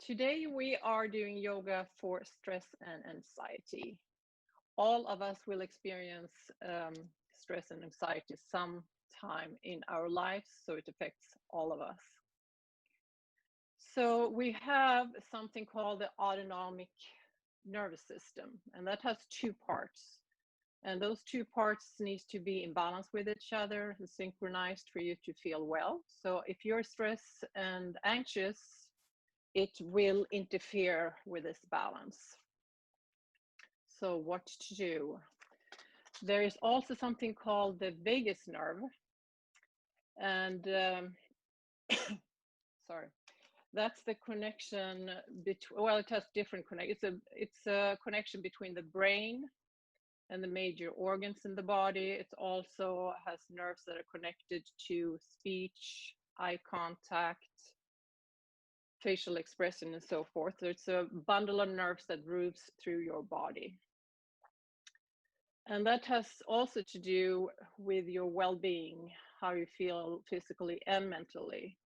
Today we are doing yoga for stress and anxiety. All of us will experience stress and anxiety sometime in our lives, so it affects all of us. So we have something called the autonomic nervous system, and that has two parts. And those two parts need to be in balance with each other and synchronized for you to feel well. So if you're stressed and anxious, it will interfere with this balance. So what to do? There is also something called the vagus nerve. And sorry, that's the connection between, well, it has different connections. It's a connection between the brain and the major organs in the body. It also has nerves that are connected to speech, eye contact, facial expression, and so forth. So it's a bundle of nerves that moves through your body. And that has also to do with your well-being, how you feel physically and mentally.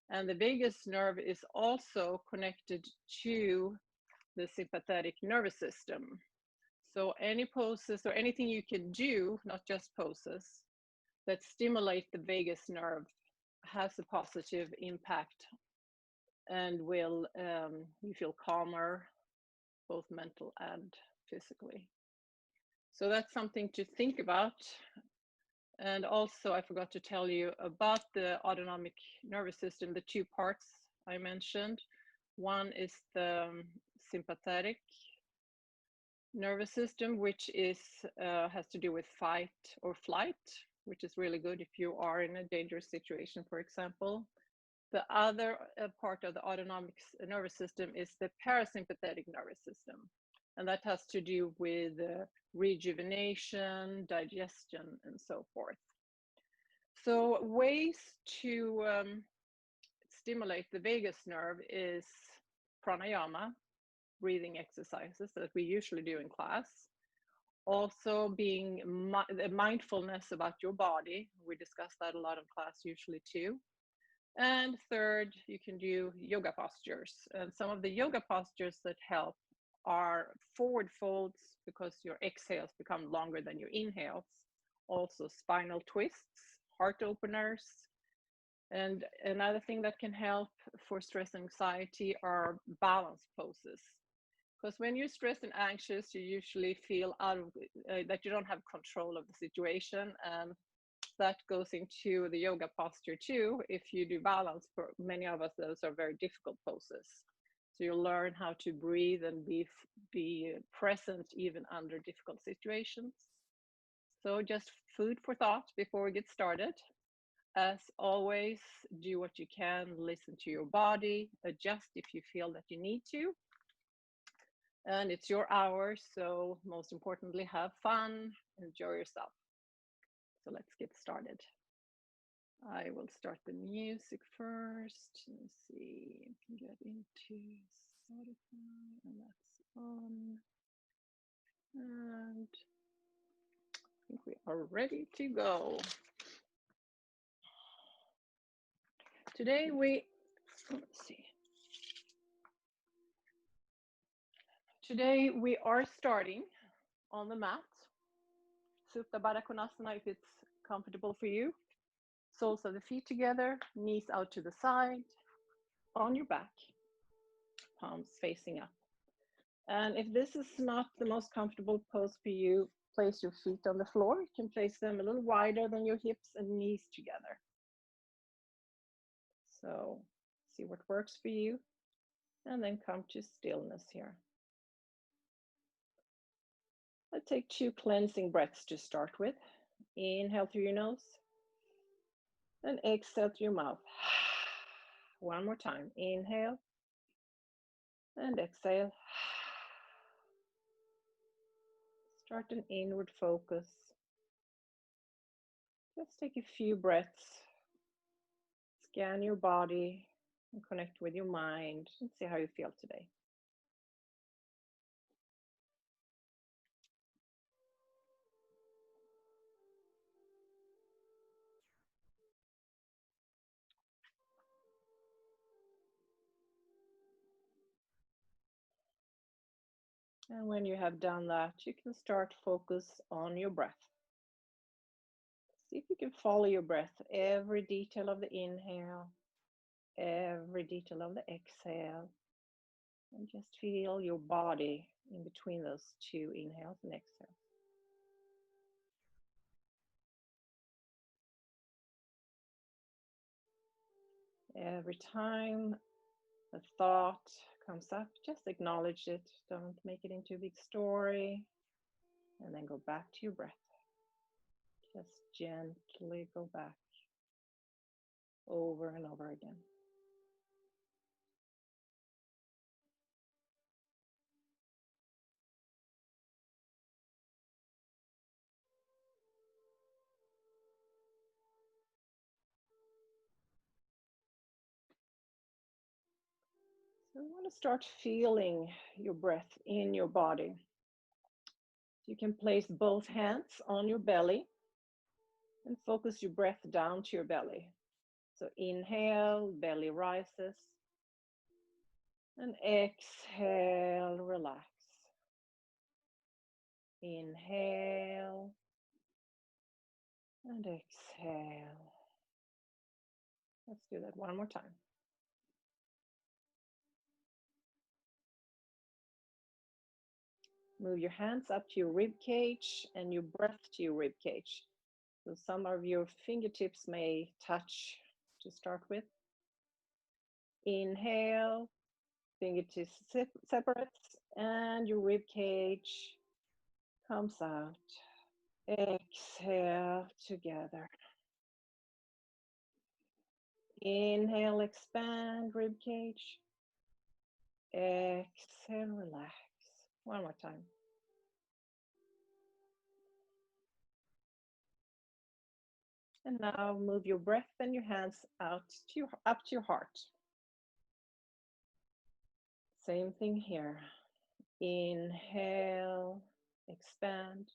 And the vagus nerve is also connected to the sympathetic nervous system. So any poses or anything you can do, not just poses, that stimulate the vagus nerve has a positive impact and will you feel calmer, both mental and physically. So that's something to think about. And also, I forgot to tell you about the autonomic nervous system, the two parts I mentioned. One is the sympathetic nervous system, which is has to do with fight or flight, which is really good if you are in a dangerous situation, for example. The other part of the autonomic nervous system is the parasympathetic nervous system, and that has to do with rejuvenation, digestion, and so forth. So ways to stimulate the vagus nerve is pranayama, breathing exercises that we usually do in class. Also being mindfulness about your body. We discuss that a lot in class usually too. And third, you can do yoga postures. And some of the yoga postures that help are forward folds, because your exhales become longer than your inhales. Also spinal twists, heart openers. And another thing that can help for stress and anxiety are balance poses. Because when you're stressed and anxious, you usually feel that you don't have control of the situation. And that goes into the yoga posture too. If you do balance, for many of us, those are very difficult poses. So you'll learn how to breathe and be present even under difficult situations. So just food for thought before we get started. As always, do what you can, listen to your body, adjust if you feel that you need to. And it's your hour, so most importantly, have fun, enjoy yourself. So let's get started. I will start the music first. Let's see, I can get into Spotify, and that's on. And I think we are ready to go. Today let's see. Today we are starting on the mat. Supta Baddha Konasana if it's comfortable for you. Soles of the feet together, knees out to the side, on your back, palms facing up. And if this is not the most comfortable pose for you, place your feet on the floor. You can place them a little wider than your hips and knees together. So see what works for you, and then come to stillness here. Let's take 2 cleansing breaths to start with. Inhale through your nose and exhale through your mouth. One more time. Inhale and exhale. Start an inward focus. Just take a few breaths. Scan your body and connect with your mind and see how you feel today. And when you have done that, you can start focus on your breath. See if you can follow your breath, every detail of the inhale, every detail of the exhale, and just feel your body in between those two inhales and exhales. Every time a thought comes up, just acknowledge it. Don't make it into a big story. And then go back to your breath. Just gently go back over and over again. So you want to start feeling your breath in your body. You can place both hands on your belly and focus your breath down to your belly. So inhale, belly rises, and exhale, relax. Inhale and exhale. Let's do that one more time. Move your hands up to your rib cage and your breath to your rib cage. So some of your fingertips may touch to start with. Inhale, fingertips separates, and your rib cage comes out. Exhale together. Inhale, expand rib cage. Exhale, relax. One more time. And now move your breath and your hands out to up to your heart. Same thing here. Inhale, expand.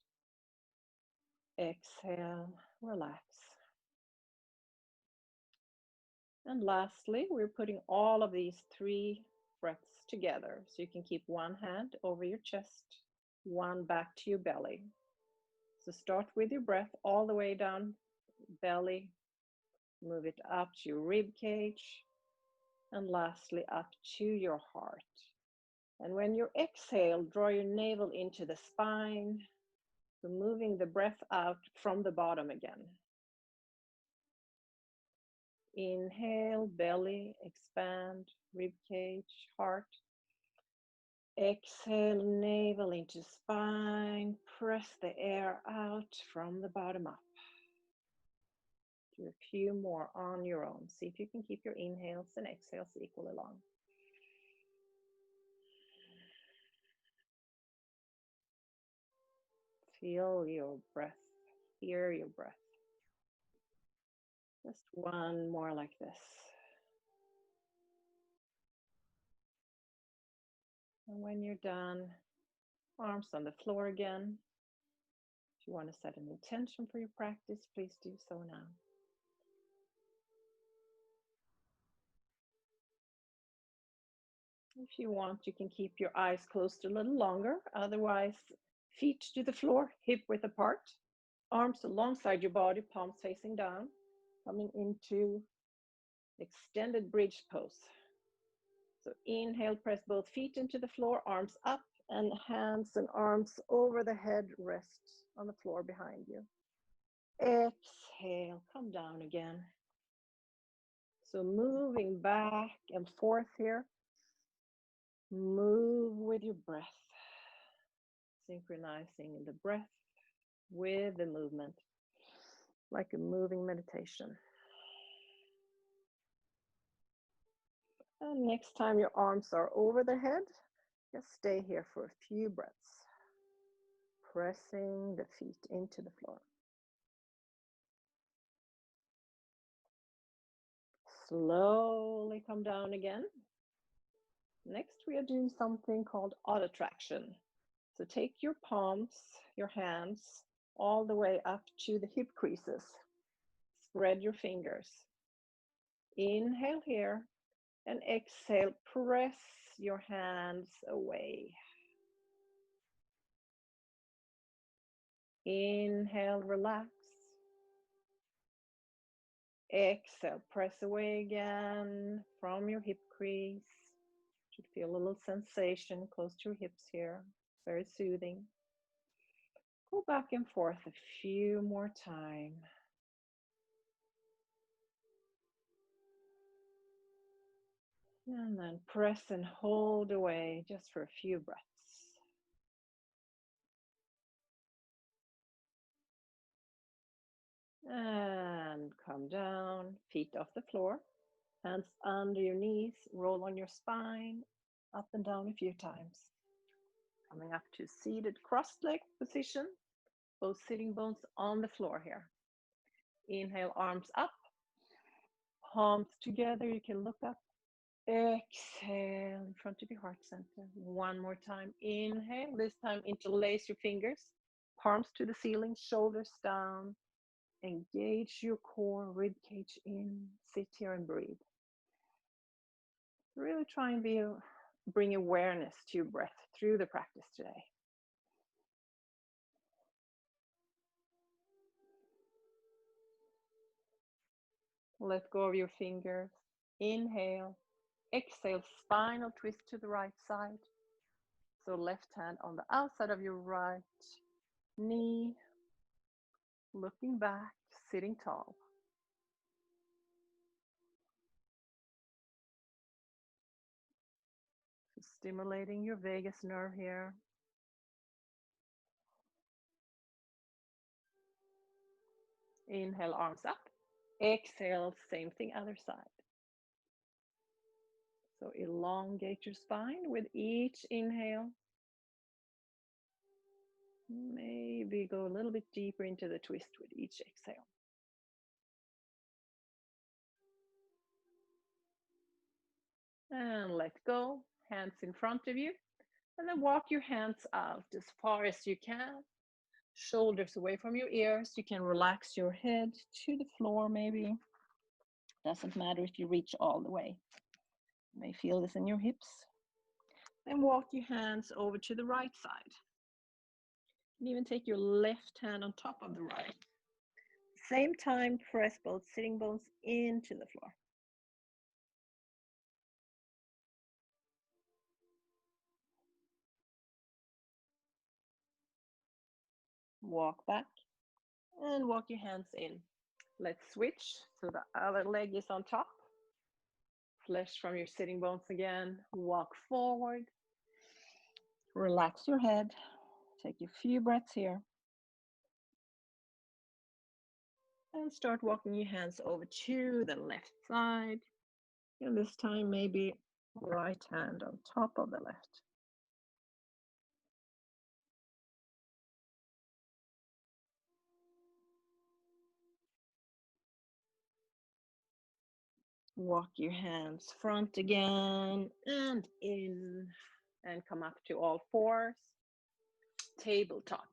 Exhale, relax. And lastly, we're putting all of these 3 breaths together. So you can keep one hand over your chest, one back to your belly. So start with your breath all the way down belly, move it up to your rib cage, and lastly up to your heart. And when you exhale, draw your navel into the spine, so moving the breath out from the bottom again. Inhale, belly, expand, rib cage, heart. Exhale, navel into spine, press the air out from the bottom up. Do a few more on your own. See if you can keep your inhales and exhales equally long. Feel your breath, hear your breath. Just one more like this. And when you're done, arms on the floor again. If you want to set an intention for your practice, please do so now. If you want, you can keep your eyes closed a little longer. Otherwise, feet to the floor, hip width apart, arms alongside your body, palms facing down, coming into extended bridge pose. So inhale, press both feet into the floor, arms up, and hands and arms over the head, rest on the floor behind you. Exhale, come down again. So moving back and forth here. Move with your breath, synchronizing the breath with the movement, like a moving meditation. And next time your arms are over the head, just stay here for a few breaths, pressing the feet into the floor. Slowly come down again. Next, we are doing something called auto traction. So take your palms, your hands, all the way up to the hip creases. Spread your fingers. Inhale here and exhale, press your hands away. Inhale, relax. Exhale, press away again from your hip crease. Should feel a little sensation close to your hips here. Very soothing. Go back and forth a few more times. And then press and hold away just for a few breaths. And come down, feet off the floor, hands under your knees, roll on your spine, up and down a few times. Coming up to seated crossed leg position, both sitting bones on the floor here. Inhale, arms up, palms together, you can look up. Exhale in front of your heart center. One more time. Inhale, this time interlace your fingers, palms to the ceiling, shoulders down. Engage your core, rib cage in. Sit here and breathe. Really try and bring awareness to your breath through the practice today. Let go of your fingers. Inhale. Exhale, spinal twist to the right side. So left hand on the outside of your right knee. Looking back, sitting tall. So stimulating your vagus nerve here. Inhale, arms up. Exhale, same thing, other side. So elongate your spine with each inhale. Maybe go a little bit deeper into the twist with each exhale. And let go, hands in front of you. And then walk your hands out as far as you can. Shoulders away from your ears. You can relax your head to the floor maybe. Doesn't matter if you reach all the way. You may feel this in your hips. Then walk your hands over to the right side. And even take your left hand on top of the right. Same time, press both sitting bones into the floor. Walk back and walk your hands in. Let's switch so the other leg is on top. Flesh from your sitting bones again. Walk forward. Relax your head. Take a few breaths here. And start walking your hands over to the left side. And this time maybe right hand on top of the left. Walk your hands front again and in and come up to all fours. Tabletop.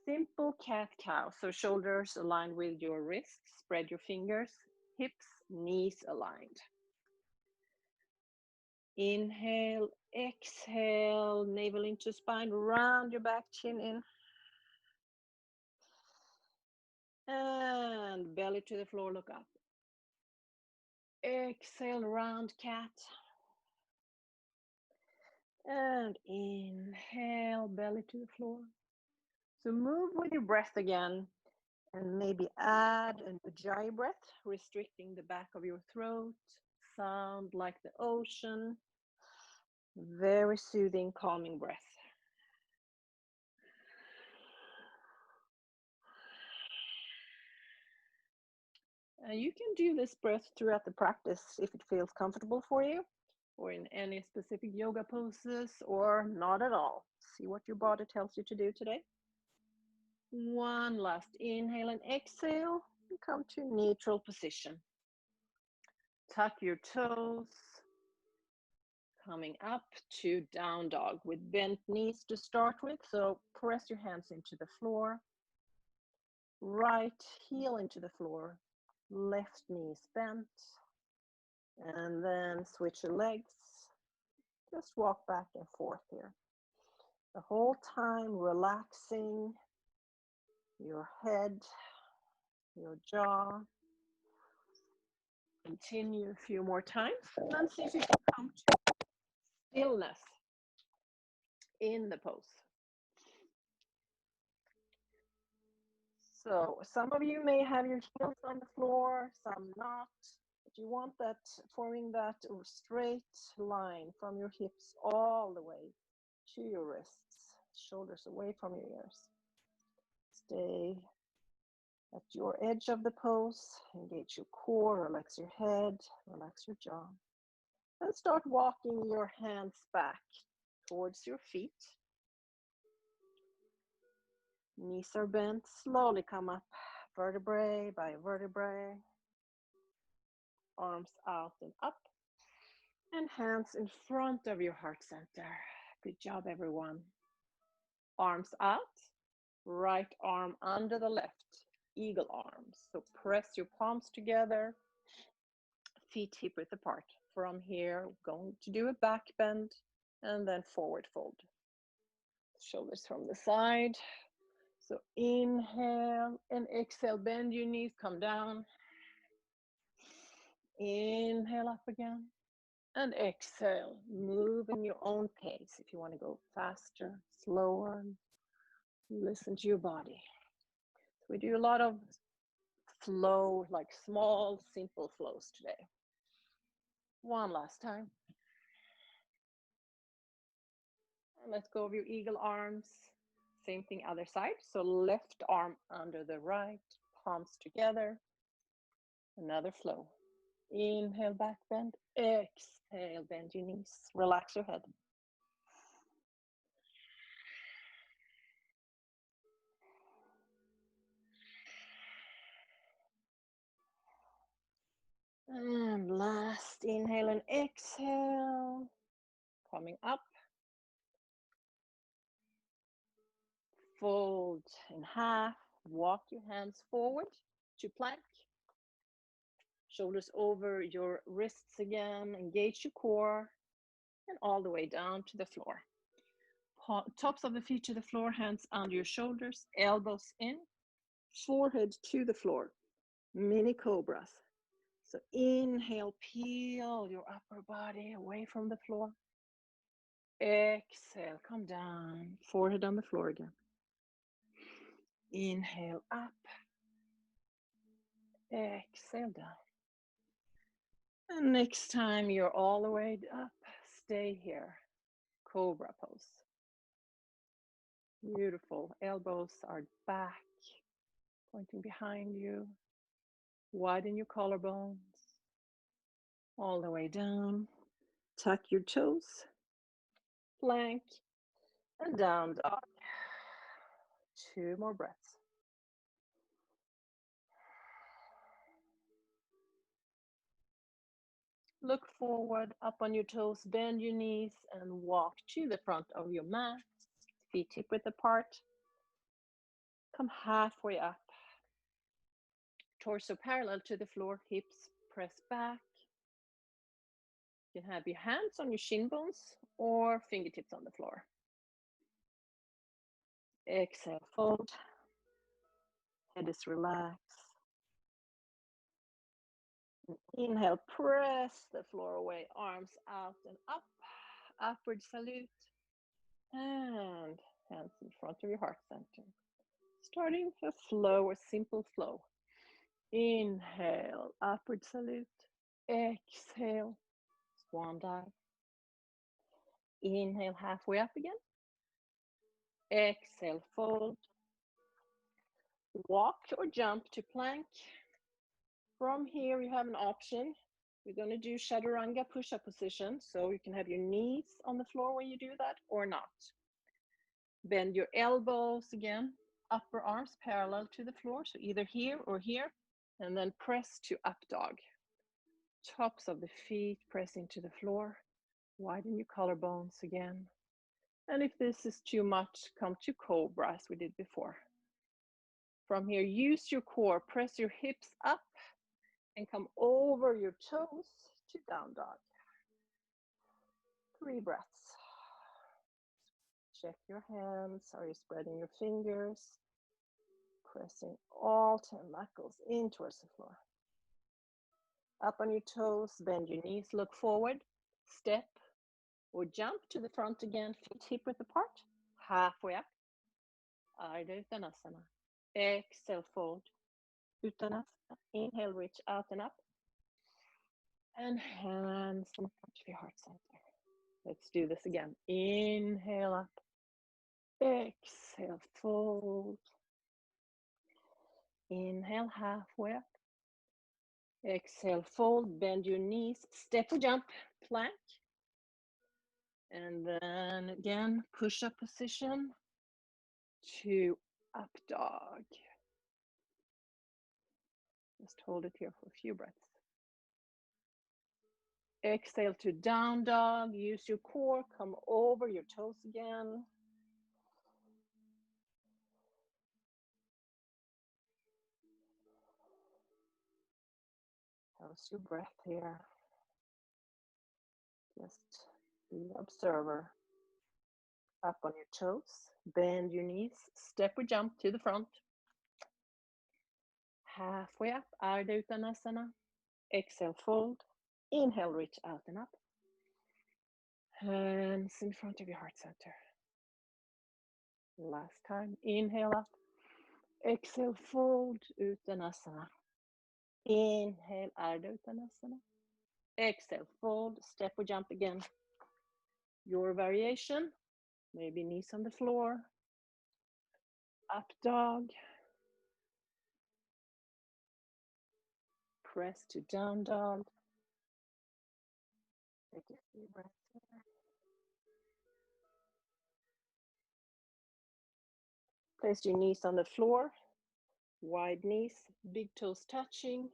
Simple cat-cow. So shoulders aligned with your wrists. Spread your fingers. Hips, knees aligned. Inhale, exhale, navel into spine, round your back, chin in. And belly to the floor, look up. Exhale, round cat. And inhale, belly to the floor. So move with your breath again and maybe add an ujjayi breath, restricting the back of your throat. Sound like the ocean. Very soothing, calming breath. You can do this breath throughout the practice if it feels comfortable for you, or in any specific yoga poses, or not at all. See what your body tells you to do today. One last inhale and exhale, and come to neutral position. Tuck your toes, coming up to down dog with bent knees to start with. So press your hands into the floor, right heel into the floor, left knee is bent, and then switch your legs. Just walk back and forth here. The whole time relaxing your head, your jaw. Continue a few more times, and then see if you can come to stillness in the pose. So some of you may have your heels on the floor, some not. But you want that, forming that straight line from your hips all the way to your wrists, shoulders away from your ears. Stay at your edge of the pose, engage your core, relax your head, relax your jaw. And start walking your hands back towards your feet. Knees are bent, slowly come up, vertebrae by vertebrae. Arms out and up, and hands in front of your heart center. Good job, everyone. Arms out, right arm under the left, eagle arms. So press your palms together, feet hip width apart. From here, going to do a back bend and then forward fold. Shoulders from the side. So inhale and exhale, bend your knees, come down. Inhale up again. And exhale, move in your own pace. If you want to go faster, slower, listen to your body. So we do a lot of flow, like small, simple flows today. One last time. And let's go over your eagle arms. Same thing, other side. So left arm under the right, palms together. Another flow. Inhale, back bend. Exhale, bend your knees. Relax your head. And last inhale and exhale. Coming up. Fold in half. Walk your hands forward to plank. Shoulders over your wrists again. Engage your core. And all the way down to the floor. Tops of the feet to the floor, hands under your shoulders, elbows in, forehead to the floor. Mini cobras. So inhale, peel your upper body away from the floor. Exhale, come down, forehead on the floor again. Inhale up. Exhale down. And next time you're all the way up, stay here. Cobra pose. Beautiful. Elbows are back, pointing behind you. Widen your collarbones. All the way down. Tuck your toes. Plank. And down dog. 2 more breaths. Look forward, up on your toes, bend your knees, and walk to the front of your mat. Feet hip width apart. Come halfway up. Torso parallel to the floor, hips press back. You can have your hands on your shin bones or fingertips on the floor. Exhale, fold. Head is relaxed. Inhale, press the floor away, arms out and up. Upward salute. And hands in front of your heart center. Starting a flow, a simple flow. Inhale, upward salute. Exhale, swan dive. Inhale, halfway up again. Exhale, fold. Walk or jump to plank. From here, you have an option. We're going to do chaturanga push-up position. So you can have your knees on the floor when you do that or not. Bend your elbows again. Upper arms parallel to the floor. So either here or here. And then press to up dog. Tops of the feet press into the floor. Widen your collarbones again. And if this is too much, come to cobra as we did before. From here, use your core, press your hips up and come over your toes to down dog. 3 breaths. Check your hands. Are you spreading your fingers? Pressing all 10 knuckles in towards the floor. Up on your toes, bend your knees, look forward, step or jump to the front again, feet hip width apart, halfway up. Ardha Uttanasana. Exhale, fold. Uttanasana. Inhale, reach out and up. And hands in front of your heart center. Let's do this again. Inhale up. Exhale, fold. Inhale, halfway up. Exhale, fold, bend your knees, step or jump, plank. And then again, push-up position to up dog. Just hold it here for a few breaths. Exhale to down dog. Use your core, come over your toes again. How's your breath here? Just be the observer. Up on your toes, bend your knees, step or jump to the front. Halfway up, Ardha Uttanasana. Exhale, fold. Inhale, reach out and up. Hands in front of your heart center. Last time, inhale up. Exhale, fold, Uttanasana. Inhale, Ardha Uttanasana. Exhale, fold, step or jump again. Your variation, maybe knees on the floor. Up dog. Press to down dog. Take a few breaths here. Place your knees on the floor. Wide knees, big toes touching.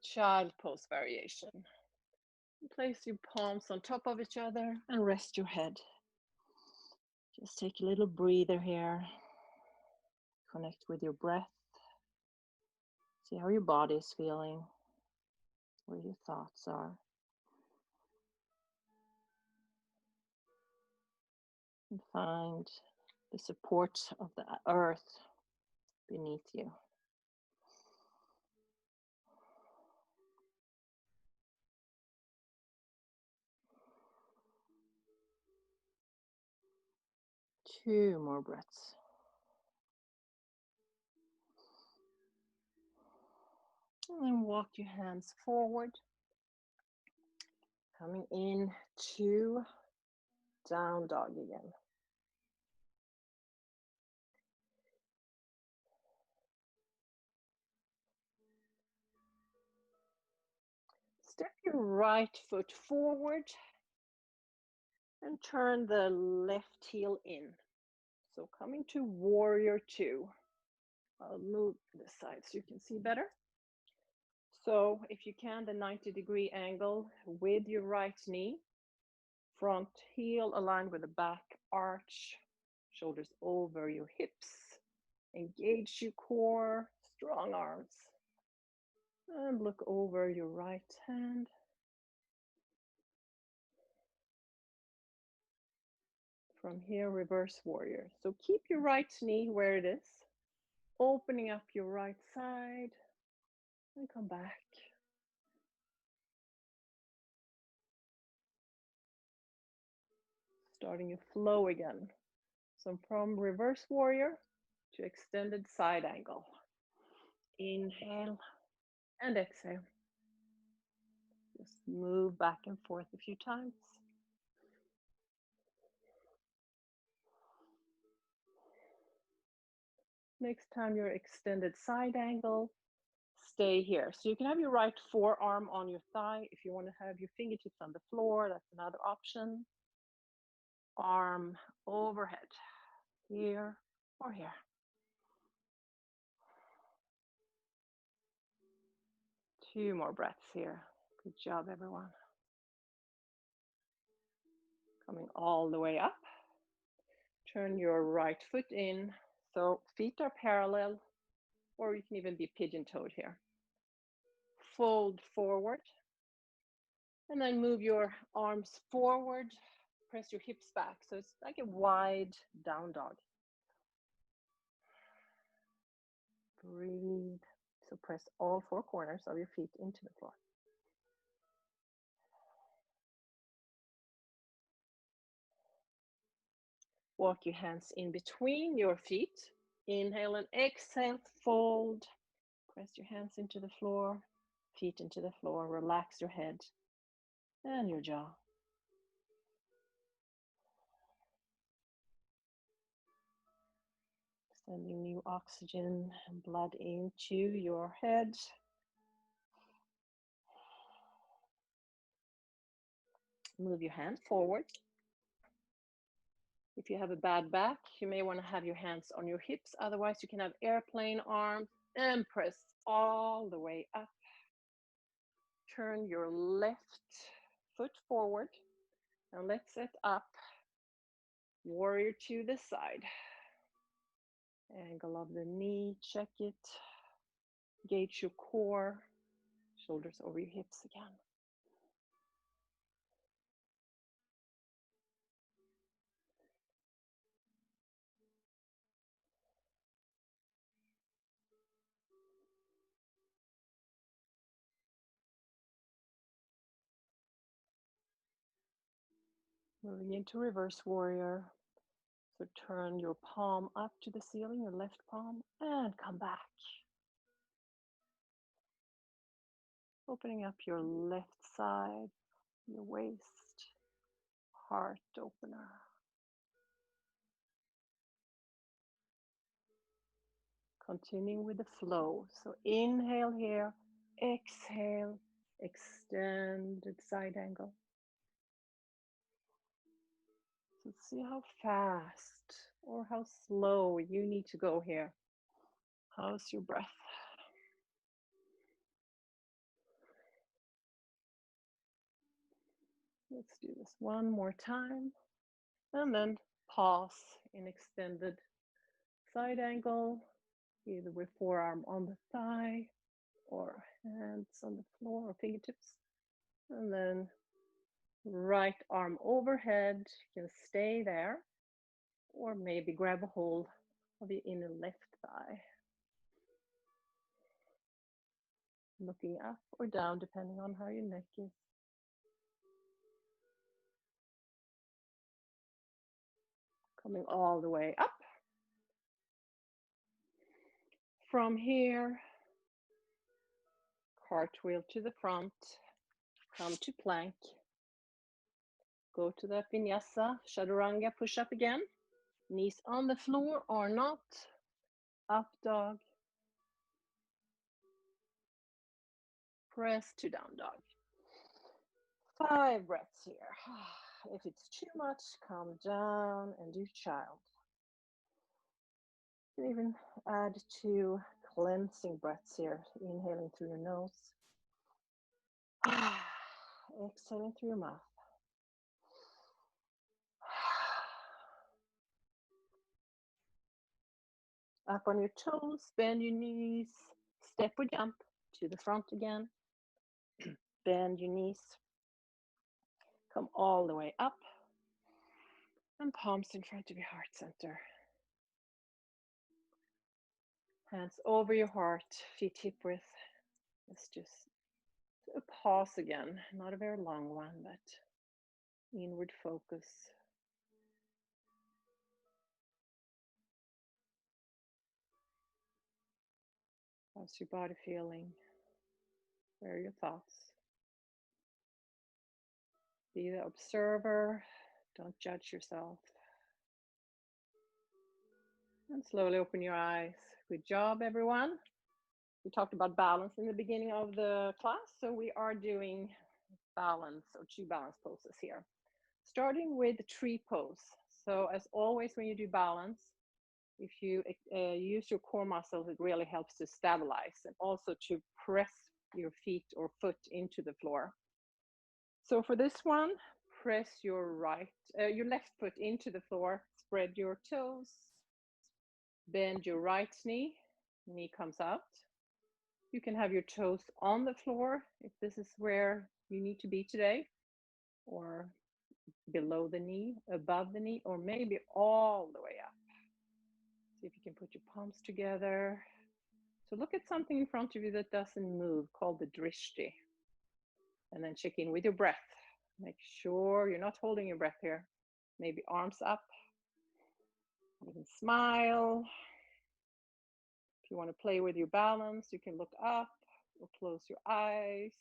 Child pose variation. Place your palms on top of each other and rest your head. Just take a little breather here. Connect with your breath. See how your body is feeling, where your thoughts are. And find the support of the earth beneath you. Two more breaths. And then walk your hands forward. Coming in to down dog again. Step your right foot forward and turn the left heel in. So coming to warrior two. I'll move this side so you can see better. So if you can, the 90-degree angle with your right knee, front heel aligned with the back arch, shoulders over your hips, engage your core, strong arms. And look over your right hand. From here, reverse warrior. So keep your right knee where it is, opening up your right side, and come back. Starting a flow again. So from reverse warrior to extended side angle. Inhale and exhale. Just move back and forth a few times. Next time you're extended side angle, stay here. So you can have your right forearm on your thigh. If you want to have your fingertips on the floor, that's another option. Arm overhead, here or here. Two more breaths here. Good job, everyone. Coming all the way up. Turn your right foot in. So feet are parallel, or you can even be pigeon-toed here. Fold forward. And then move your arms forward. Press your hips back. So it's like a wide down dog. press all four corners of your feet into the floor. Walk your hands in between your feet. Inhale and exhale, fold. Press your hands into the floor, feet into the floor. Relax your head and your jaw. Sending new oxygen and blood into your head. Move your hand forward. If you have a bad back, you may want to have your hands on your hips. Otherwise, you can have airplane arms and press all the way up. Turn your left foot forward and let's set up warrior to the side. Angle of the knee, check it. Gauge your core, shoulders over your hips again. Moving into reverse warrior. So turn your palm up to the ceiling, your left palm, and come back. Opening up your left side, your waist, heart opener. Continuing with the flow. So inhale here, exhale, extended side angle. So see how fast or how slow you need to go here. How's your breath? Let's do this one more time. And then pause in extended side angle, either with forearm on the thigh or hands on the floor or fingertips. And then right arm overhead, you can stay there or maybe grab a hold of your inner left thigh. Looking up or down depending on how your neck is. Coming all the way up. From here, cartwheel to the front, come to plank. Go to that vinyasa, chaturanga, push up again. Knees on the floor or not. Up dog. Press to down dog. 5 breaths here. If it's too much, calm down and do child. You can even add 2 cleansing breaths here. Inhaling through your nose. Exhaling through your mouth. Up on your toes, bend your knees, step or jump to the front again. Bend your knees. Come all the way up. And palms in front of your heart center. Hands over your heart, feet hip width. Let's just a pause again. Not a very long one, but inward focus. How's your body feeling? Where are your thoughts? Be the observer. Don't judge yourself. And slowly open your eyes. Good job, everyone. We talked about balance in the beginning of the class, so we are doing balance or 2 balance poses here. Starting with the tree pose. So as always, when you do balance, if you use your core muscles, it really helps to stabilize and also to press your feet or foot into the floor. So for this one, press your left foot into the floor, spread your toes, bend your right knee, knee comes out. You can have your toes on the floor if this is where you need to be today, or below the knee, above the knee, or maybe all the way up. See if you can put your palms together, So look at something in front of you that doesn't move, called the drishti. And then check in with your breath. Make sure you're not holding your breath here. Maybe arms up. You can smile. If you want to play with your balance, you can look up or close your eyes.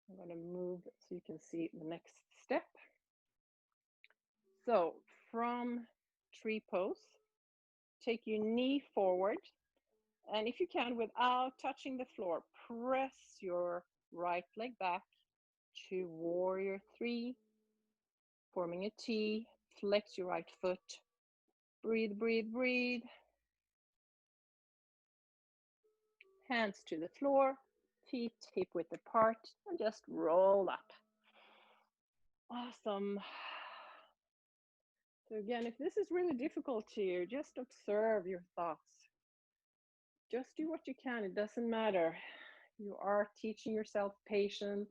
I'm going to move so you can see the next step. So from tree pose, take your knee forward. And if you can, without touching the floor, press your right leg back to warrior 3, forming a T. Flex your right foot. Breathe, breathe, breathe. Hands to the floor, feet hip width apart, and just roll up. Awesome. So again, if this is really difficult to you, just observe your thoughts. Just do what you can, it doesn't matter. You are teaching yourself patience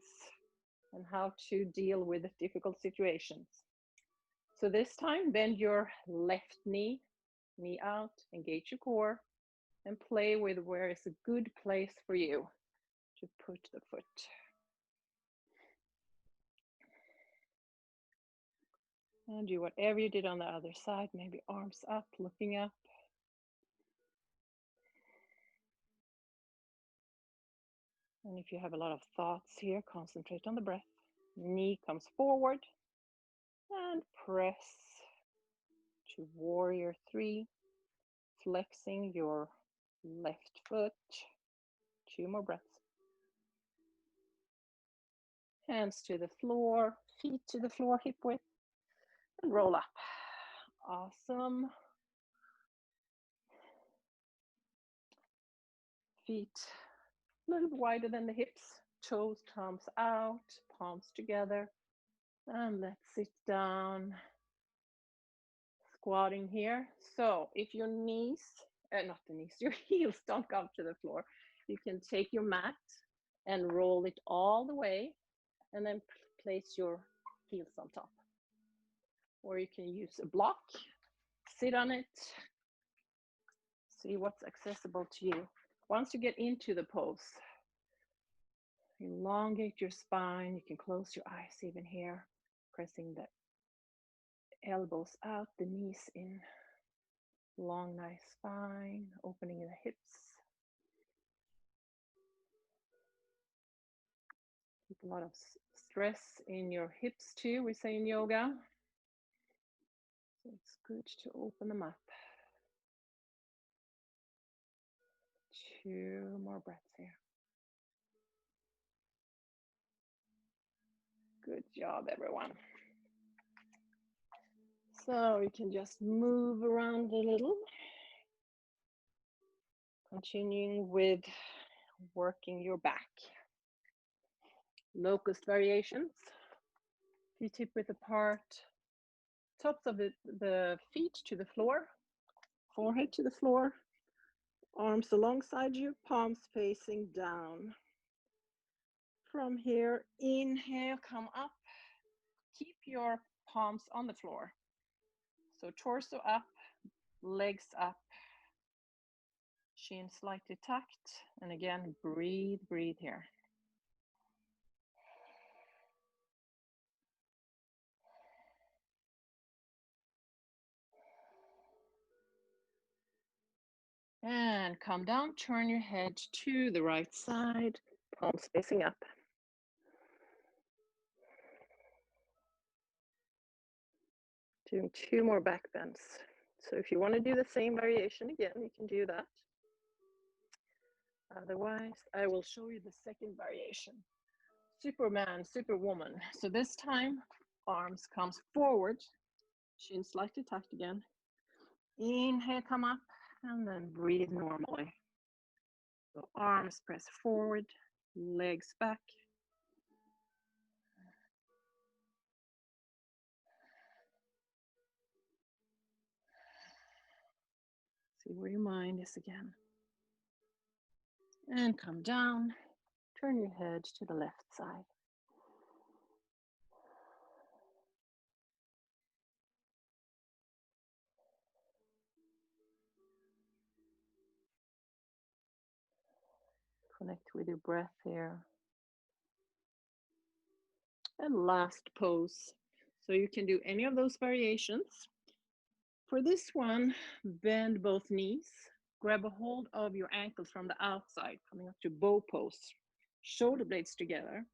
and how to deal with difficult situations. So this time, bend your left knee, knee out, engage your core, and play with where is a good place for you to put the foot. And do whatever you did on the other side, maybe arms up, looking up. And if you have a lot of thoughts here, concentrate on the breath. Knee comes forward and press to warrior 3, flexing your left foot. 2 more breaths. Hands to the floor, feet to the floor, hip width, and roll up. Awesome. Feet a little wider than the hips, toes, thumbs out, palms together. And let's sit down, squatting here. So if your knees, not the knees, your heels don't come to the floor, you can take your mat and roll it all the way and then place your heels on top. Or you can use a block, sit on it, see what's accessible to you. Once you get into the pose, elongate your spine. You can close your eyes even here, pressing the elbows out, the knees in. Long, nice spine, opening the hips. Keep a lot of stress in your hips too, we say in yoga. So it's good to open them up. 2 more breaths here. Good job, everyone. So you can just move around a little. Continuing with working your back. Locust variations. Feet hip width apart. Tops of the feet to the floor. Forehead to the floor. Arms alongside you, palms facing down. From here, inhale, come up. Keep your palms on the floor. So torso up, legs up, chin slightly tucked. And again, breathe, breathe here. And come down, turn your head to the right side, palms facing up. Doing 2 more back bends. So if you want to do the same variation again, you can do that. Otherwise, I will show you the second variation. Superman, Superwoman. So this time, arms comes forward, chin slightly tucked again. Inhale, come up, and then breathe normally. So arms press forward, legs back. See where your mind is again. And come down, turn your head to the left side. Connect with your breath here. And last pose. So you can do any of those variations. For this one, bend both knees. Grab a hold of your ankles from the outside, coming up to bow pose. Shoulder blades together.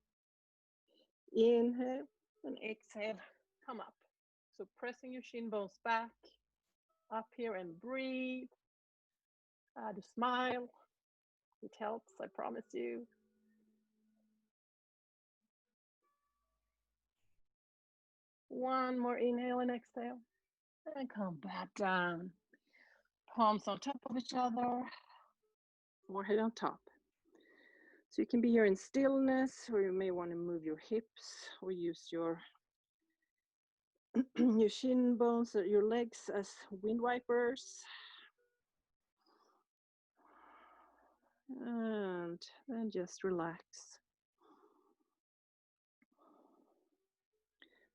Inhale and exhale, come up. So pressing your shin bones back, up here, and breathe. Add a smile. It helps, I promise you. One more inhale and exhale. And come back down. Palms on top of each other. Forehead on top. So you can be here in stillness, or you may want to move your hips or use your your shin bones, or your legs as wind wipers. And then just relax.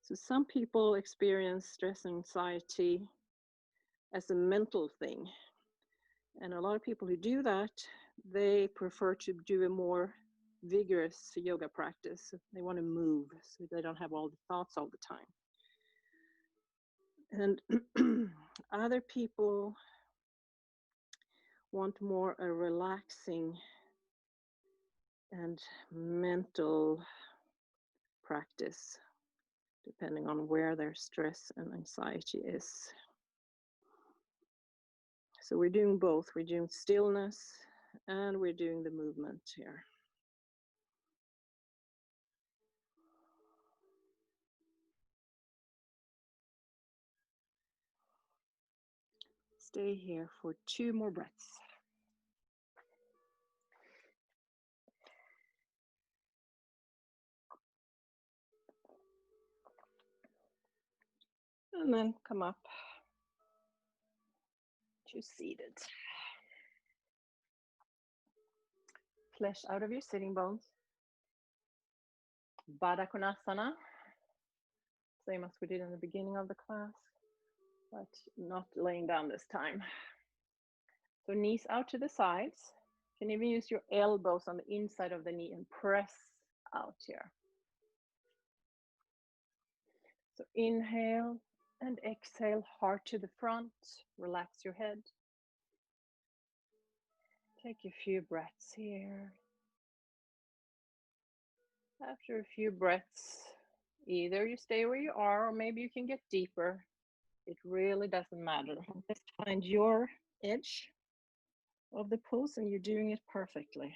So some people experience stress and anxiety as a mental thing. And a lot of people who do that, they prefer to do a more vigorous yoga practice. They want to move so they don't have all the thoughts all the time. And other people want more a relaxing and mental practice, depending on where their stress and anxiety is. So we're doing both. We're doing stillness and we're doing the movement here. Stay here for 2 more breaths. And then come up to seated. Flesh out of your sitting bones. Baddha Konasana. Same as we did in the beginning of the class, but not laying down this time. So knees out to the sides. You can even use your elbows on the inside of the knee and press out here. So inhale and exhale, heart to the front. Relax your head. Take a few breaths here. After a few breaths, either you stay where you are or maybe you can get deeper. It really doesn't matter. Just find your edge of the pose and you're doing it perfectly.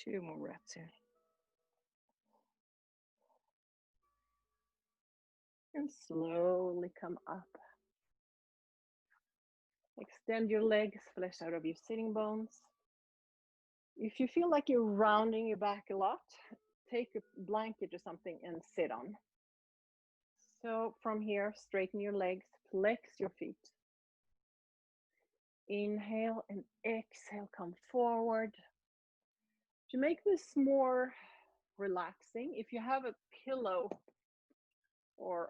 Two more breaths here. And slowly come up. Extend your legs, flesh out of your sitting bones. If you feel like you're rounding your back a lot, take a blanket or something and sit on. So from here, straighten your legs, flex your feet. Inhale and exhale, come forward. To make this more relaxing, if you have a pillow or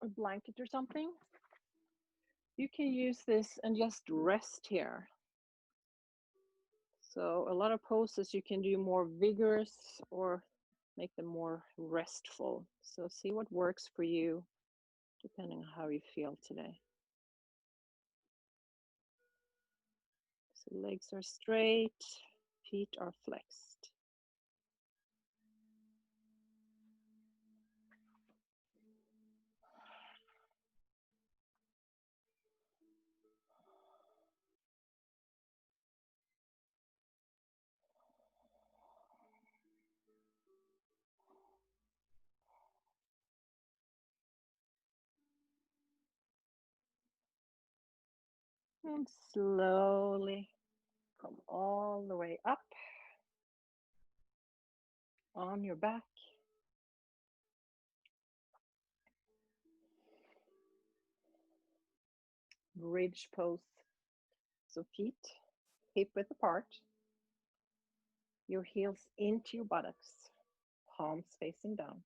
a blanket or something, you can use this and just rest here. So a lot of poses you can do more vigorous or make them more restful. So see what works for you, depending on how you feel today. So legs are straight, feet are flexed. And slowly come all the way up on your back. bridge pose. So feet hip width apart, your heels into your buttocks, palms facing down.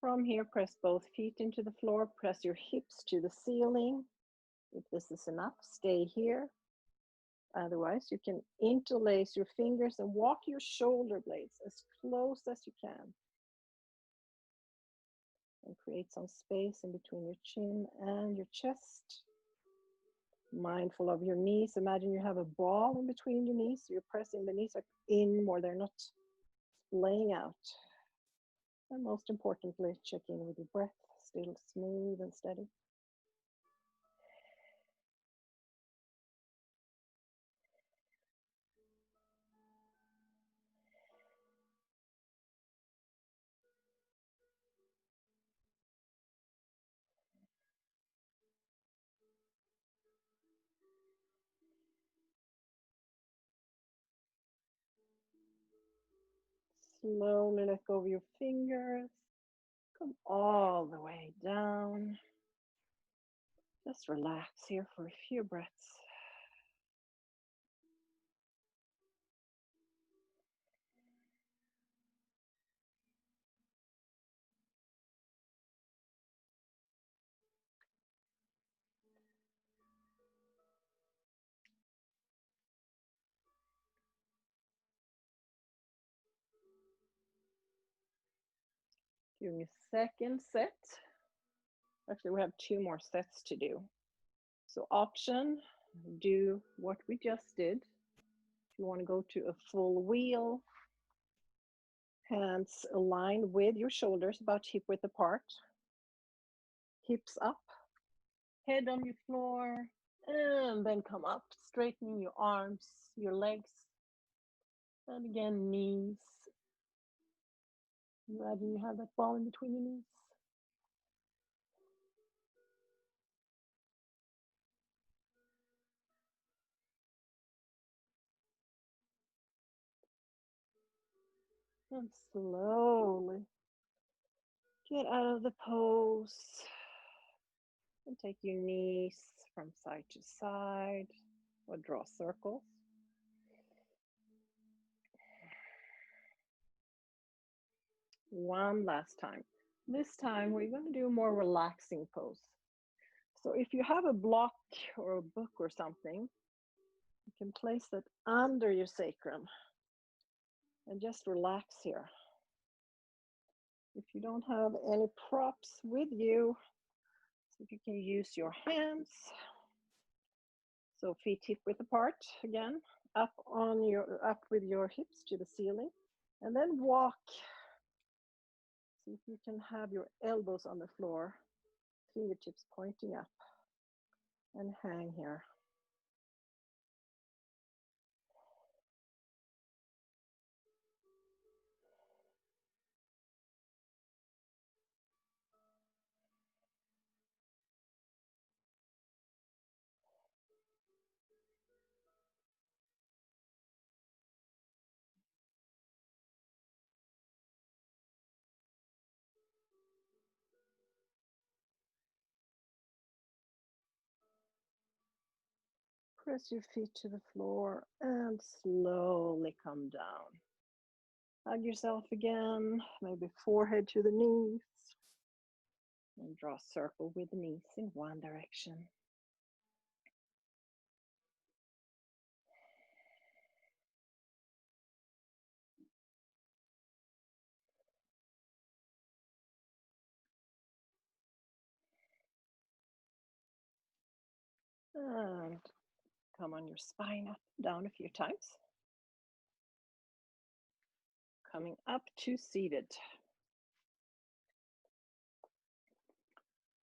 From here, press both feet into the floor, press your hips to the ceiling. If this is enough, stay here. Otherwise, you can interlace your fingers and walk your shoulder blades as close as you can. And create some space in between your chin and your chest. Mindful of your knees. Imagine you have a ball in between your knees. You're pressing the knees in more, they're not splaying out. And most importantly, check in with your breath, still smooth and steady. Slowly let go of your fingers. Come all the way down. Just relax here for a few breaths. Doing a second set. Actually, we have 2 more sets to do. So option, do what we just did. If you want to go to a full wheel, hands aligned with your shoulders, about hip width apart. Hips up, head on your floor, and then come up, straightening your arms, your legs, and again, knees. Imagine you have that ball in between your knees. And slowly get out of the pose and take your knees from side to side or draw circles. One last time. This time we're going to do a more relaxing pose. So if you have a block or a book or something, you can place that under your sacrum and just relax here. If you don't have any props with you, so if you can use your hands. So feet hip width apart again, up with your hips to the ceiling, and then walk. See if you can have your elbows on the floor, fingertips pointing up, and hang here. Press your feet to the floor and slowly come down. Hug yourself again, maybe forehead to the knees. And draw a circle with the knees in one direction. And come on your spine up, down a few times. Coming up to seated.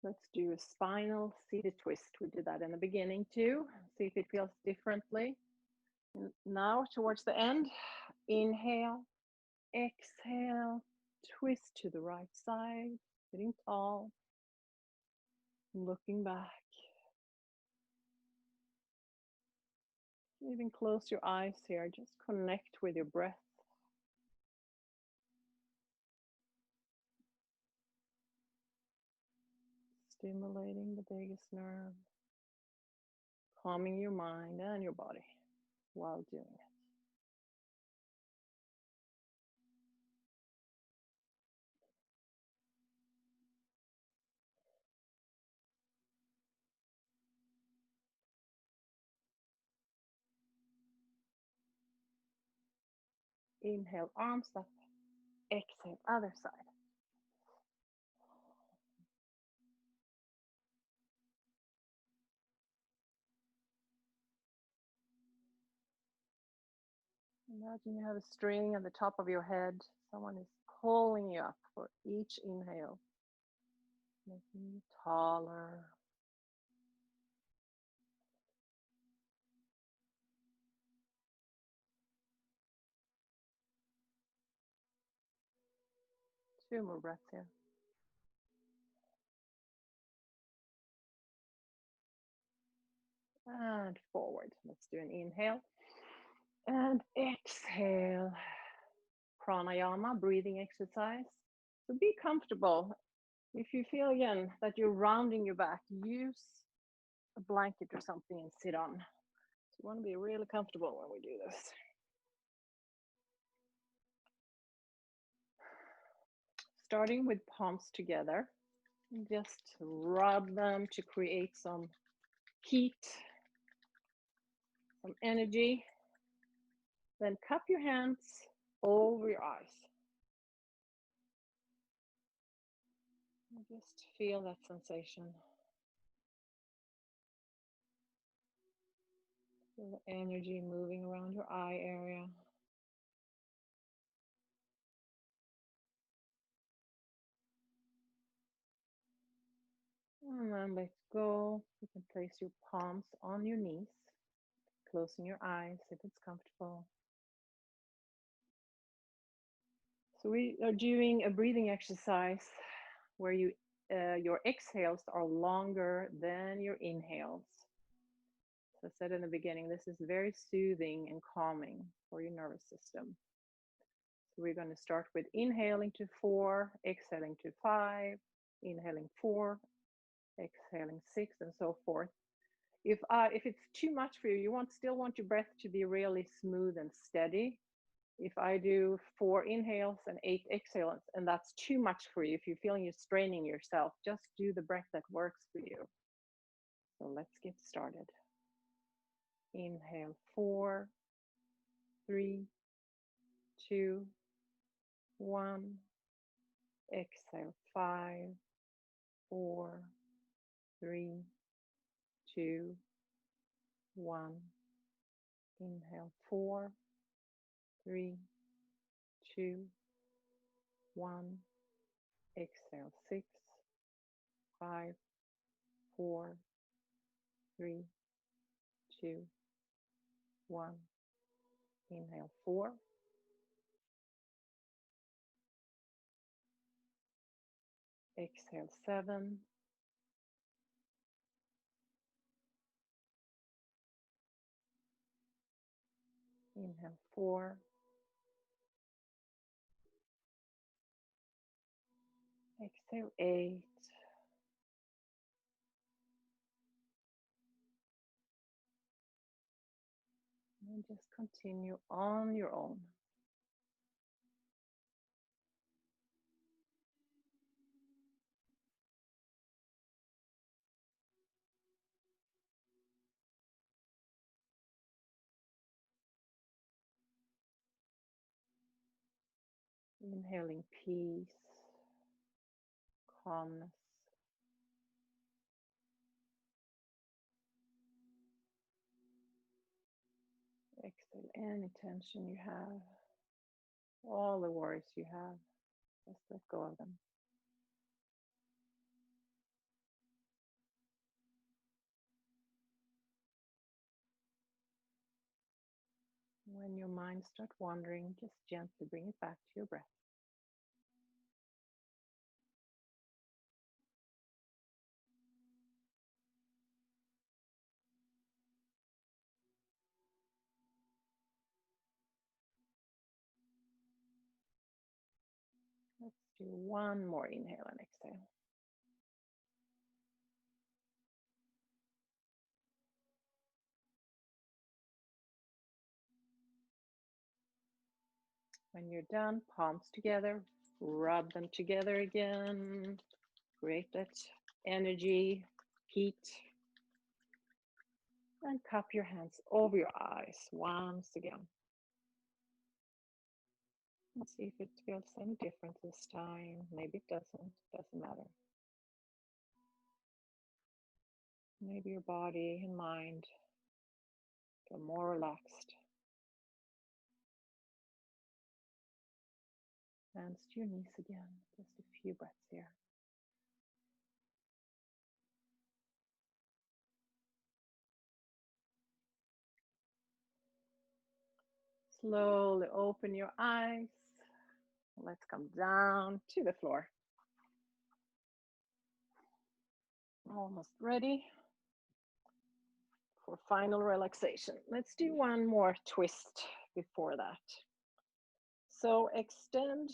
Let's do a spinal seated twist. We did that in the beginning too. See if it feels differently. And now towards the end, inhale, exhale, twist to the right side, sitting tall, looking back. Even close your eyes here, just connect with your breath. Stimulating the vagus nerve, calming your mind and your body while doing it. Inhale, arms up. Exhale, other side. Imagine you have a string at the top of your head. Someone is pulling you up for each inhale, making you taller. Two more breaths here. And forward. Let's do an inhale. And exhale. Pranayama, breathing exercise. So be comfortable. If you feel again that you're rounding your back, use a blanket or something and sit on. So you want to be really comfortable when we do this. Starting with palms together, just rub them to create some heat, some energy. Then cup your hands over your eyes. And just feel that sensation. Feel the energy moving around your eye area. And then let go. You can place your palms on your knees, closing your eyes if it's comfortable. So we are doing a breathing exercise where your exhales are longer than your inhales. So I said in the beginning, this is very soothing and calming for your nervous system. So we're going to start with inhaling to 4, exhaling to 5, inhaling 4, exhaling 6, and so forth. If it's too much for you, you still want your breath to be really smooth and steady. If I do 4 inhales and 8 exhales, and that's too much for you, if you're feeling you're straining yourself, just do the breath that works for you. So let's get started. Inhale 4, 3, 2, 1. Exhale 5, 4, 3, 2, 1. Inhale 4, 3, 2, 1. Exhale 6, 5, 4, 3, 2, 1. Inhale 4. Exhale 7. Inhale 4. Exhale 8. And just continue on your own. Inhaling peace, calmness. Exhale any tension you have, all the worries you have, just let go of them. When your mind starts wandering, just gently bring it back to your breath. Let's do one more inhale and exhale. When you're done, palms together, rub them together again. Create that energy, heat. And cup your hands over your eyes once again. Let's see if it feels any different this time. Maybe it doesn't matter. Maybe your body and mind feel more relaxed. Hands to your knees again. Just a few breaths here. Slowly open your eyes. Let's come down to the floor. Almost ready for final relaxation. Let's do one more twist before that. So extend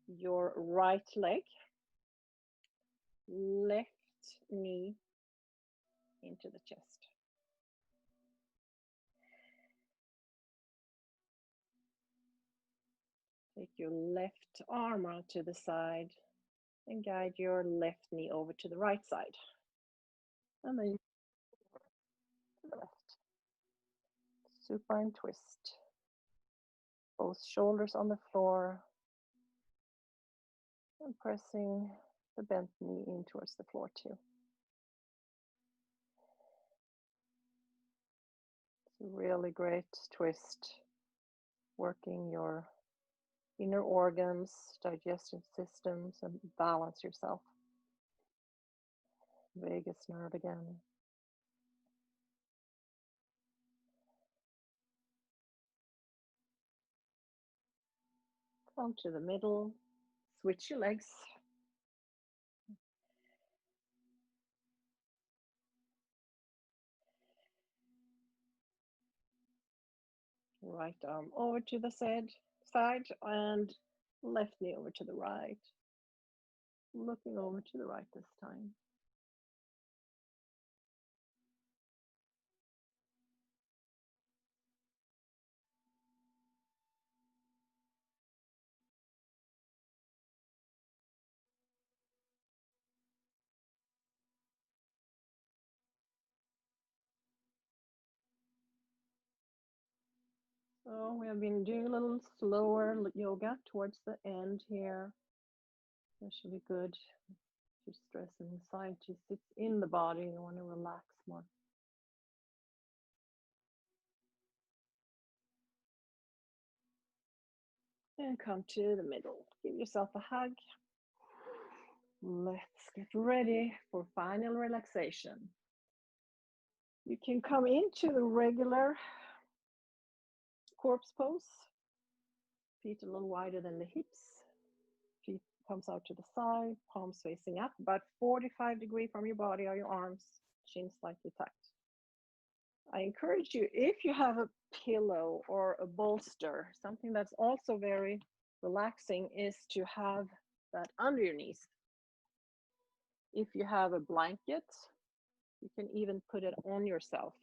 your right leg, left knee into the chest. Take your left arm out to the side and guide your left knee over to the right side. And then to the left. Supine twist. Both shoulders on the floor and pressing the bent knee in towards the floor too. It's a really great twist, working your inner organs, digestive systems, and balance yourself. Vagus nerve again. Come to the middle, switch your legs. Right arm over to the side and left knee over to the right. Looking over to the right this time. So we have been doing a little slower yoga towards the end here. Especially good if stress and anxiety sits in the body, you want to relax more. And come to the middle. Give yourself a hug. Let's get ready for final relaxation. You can come into the regular corpse pose. Feet a little wider than the hips. Feet comes out to the side, palms facing up, about 45 degrees from your body are your arms, chin slightly tucked. I encourage you, if you have a pillow or a bolster, something that's also very relaxing is to have that under your knees. If you have a blanket, you can even put it on yourself.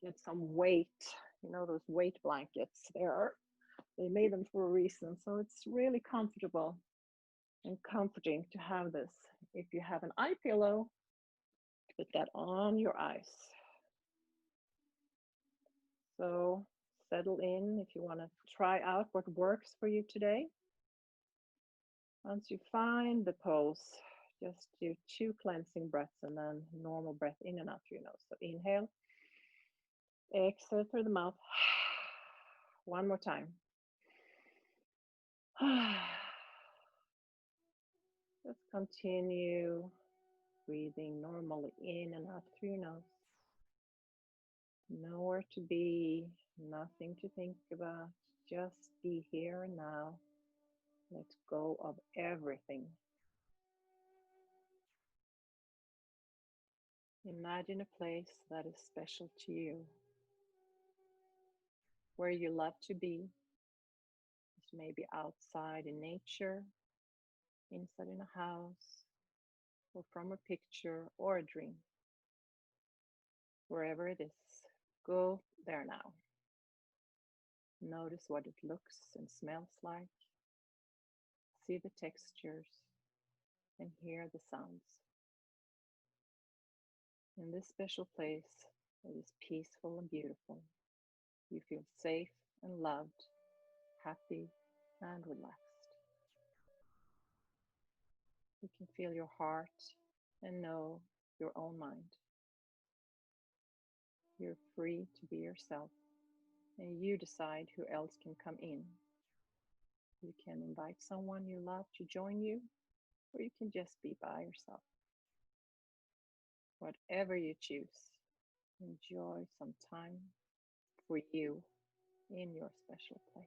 Get some weight, you know, those weight blankets. They made them for a reason. So it's really comfortable and comforting to have this. If you have an eye pillow, put that on your eyes. So settle in if you want to try out what works for you today. Once you find the pose, just do 2 cleansing breaths and then normal breath in and out through your nose. So inhale, exhale through the mouth. One more time. Just continue breathing normally in and out through your nose. Nowhere to be, nothing to think about. Just be here and now. Let go of everything. Imagine a place that is special to you, where you love to be. It's maybe outside in nature, inside in a house, or from a picture or a dream. Wherever it is, go there now. Notice what it looks and smells like. See the textures and hear the sounds. In this special place, it is peaceful and beautiful. You feel safe and loved, happy and relaxed. You can feel your heart and know your own mind. You're free to be yourself, and you decide who else can come in. You can invite someone you love to join you, or you can just be by yourself. Whatever you choose, enjoy some time for you in your special place.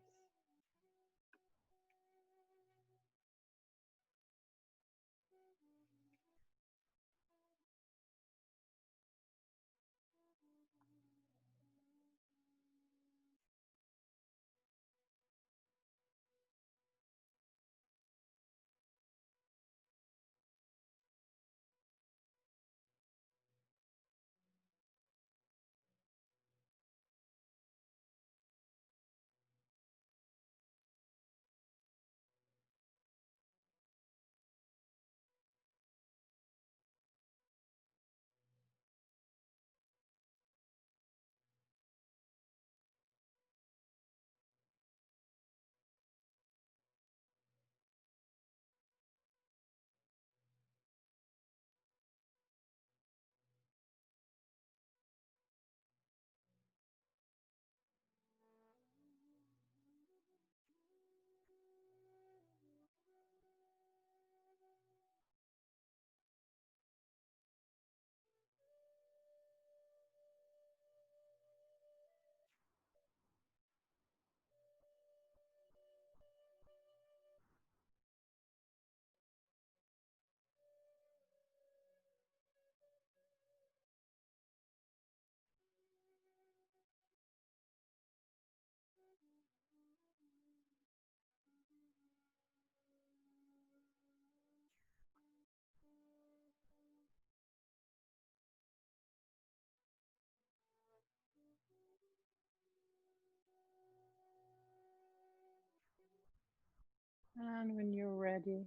And when you're ready,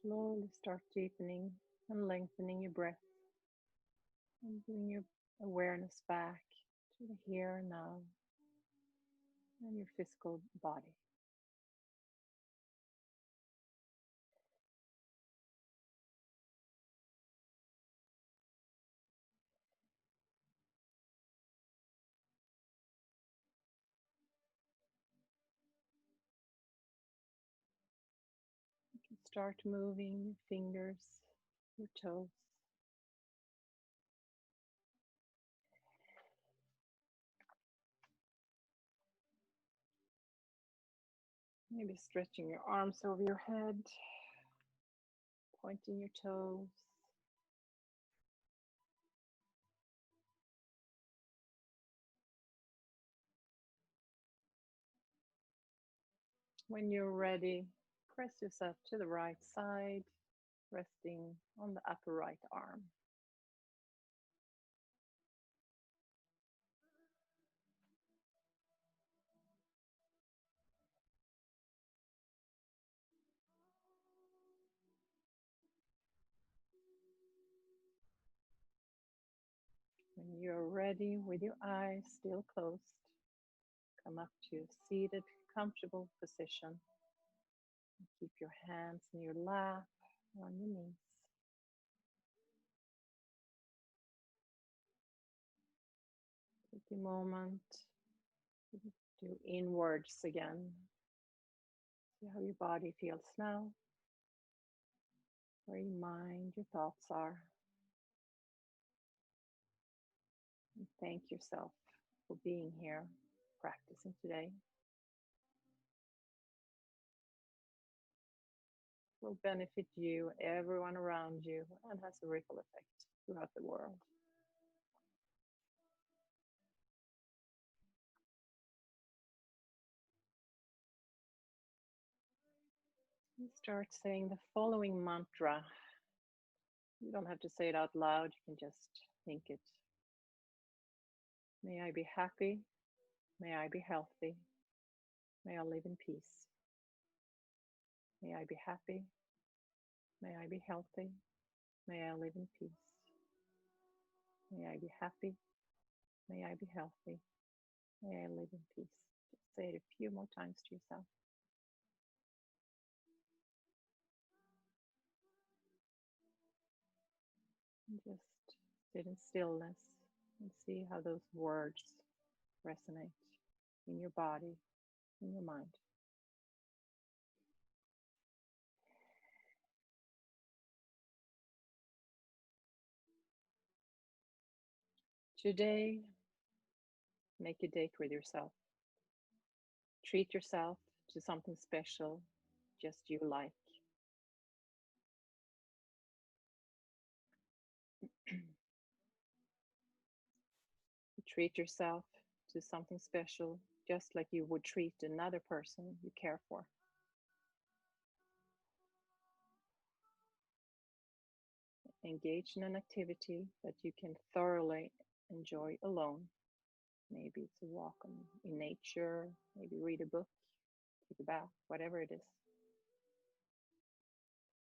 slowly start deepening and lengthening your breath and bring your awareness back to the here and now and your physical body. You can start moving your fingers, your toes. Maybe stretching your arms over your head, pointing your toes. When you're ready, press yourself to the right side, resting on the upper right arm. When you're ready, with your eyes still closed, come up to a seated, comfortable position. Keep your hands in your lap or on your knees. Take a moment to do inwards again. See how your body feels now, where your mind, your thoughts are. And thank yourself for being here, practicing today. It will benefit you, everyone around you, and has a ripple effect throughout the world. You start saying the following mantra. You don't have to say it out loud, you can just think it. May I be happy, May I be healthy. May I live in peace. May I be happy. May I be healthy. May I live in peace. May I be happy. May I be healthy. May I live in peace. Just say it a few more times to yourself. And just sit in stillness and see how those words resonate in your body, in your mind. Today, make a date with yourself. Treat yourself to something special, just you like. Treat yourself to something special, just like you would treat another person you care for. Engage in an activity that you can thoroughly enjoy alone. Maybe it's a walk in nature, maybe read a book, take a bath, whatever it is.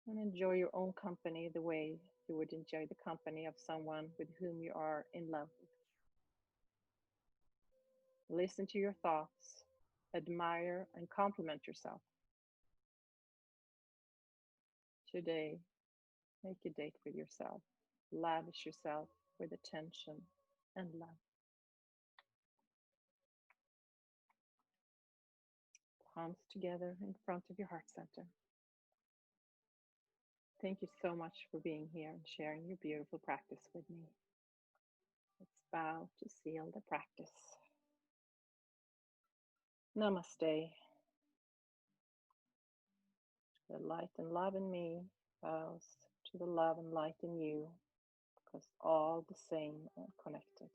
And enjoy your own company the way you would enjoy the company of someone with whom you are in love with. Listen to your thoughts, admire and compliment yourself. Today, make a date with yourself. Lavish yourself with attention and love. Palms together in front of your heart center. Thank you so much for being here and sharing your beautiful practice with me. Let's bow to seal the practice. Namaste. The light and love in me bows to the love and light in you, because all the same and connected.